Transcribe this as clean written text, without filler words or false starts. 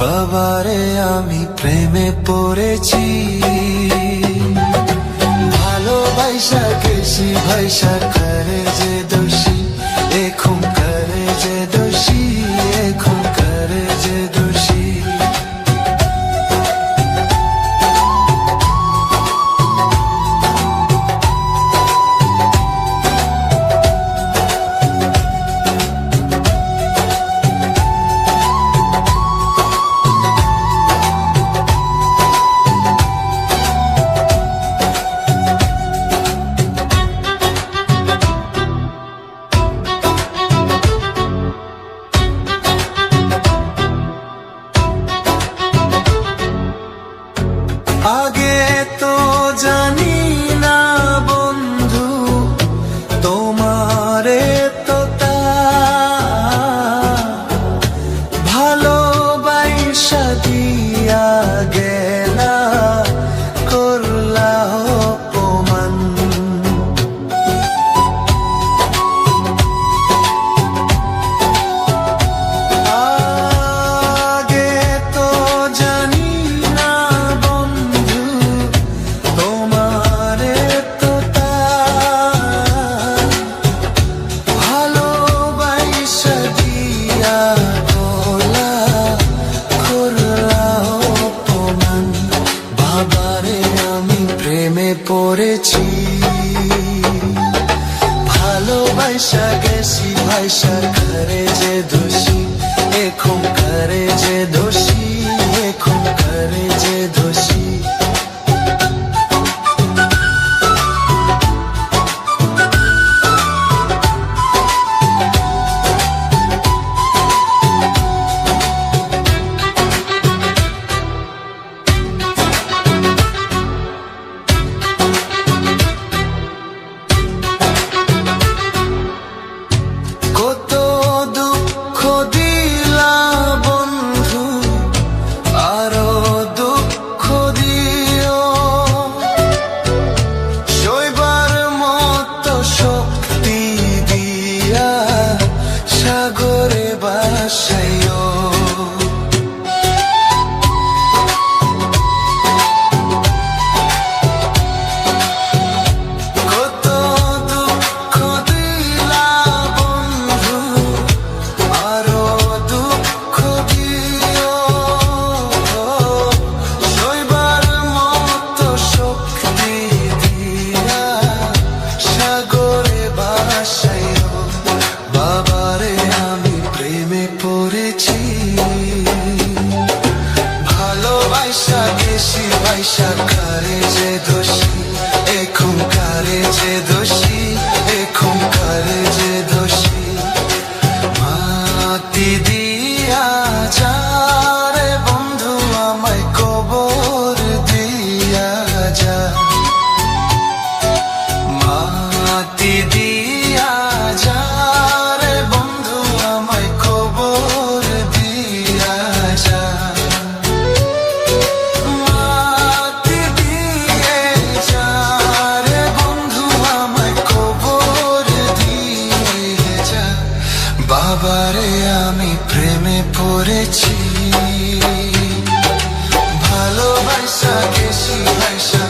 বাবারে আমি প্রেমে পড়েছি, ভালোবাসা গেছি ভাইসা করে যে দোষী, এখন করে যে দোষী, এখন করে যে দোষী। আগে তো জানি না বন্ধু তোমারে তো ভালোবাসা দিয়া গেলা করলা অপমান। আগে তো জানি না পড়েছি, ভালোবাসা গেছি ভাইসা করে যে দোষী, এখন করে যে দোষী, এখন করে যে দোষী। সাগরে বাসাইও কত দুঃখ দিলা বন্ধু, আরো দুঃখ দিও, সইবার মতো শক্তি দিয়া সাগরে বাসাইও। বাবারে আমি প্রেমে পড়েছি, ভালোবাসা গেছি ভাইসা করে যে দোষী, এখন করে যে দোষী, এখন করে যে দোষী। মাটি দিয়া যা রে বন্ধু আমায় কবর দিয়া যা, মাটি দিয়া যা বাবারে আমি প্রেমে পড়েছি, ভালোবাসা গেছি ভাইসা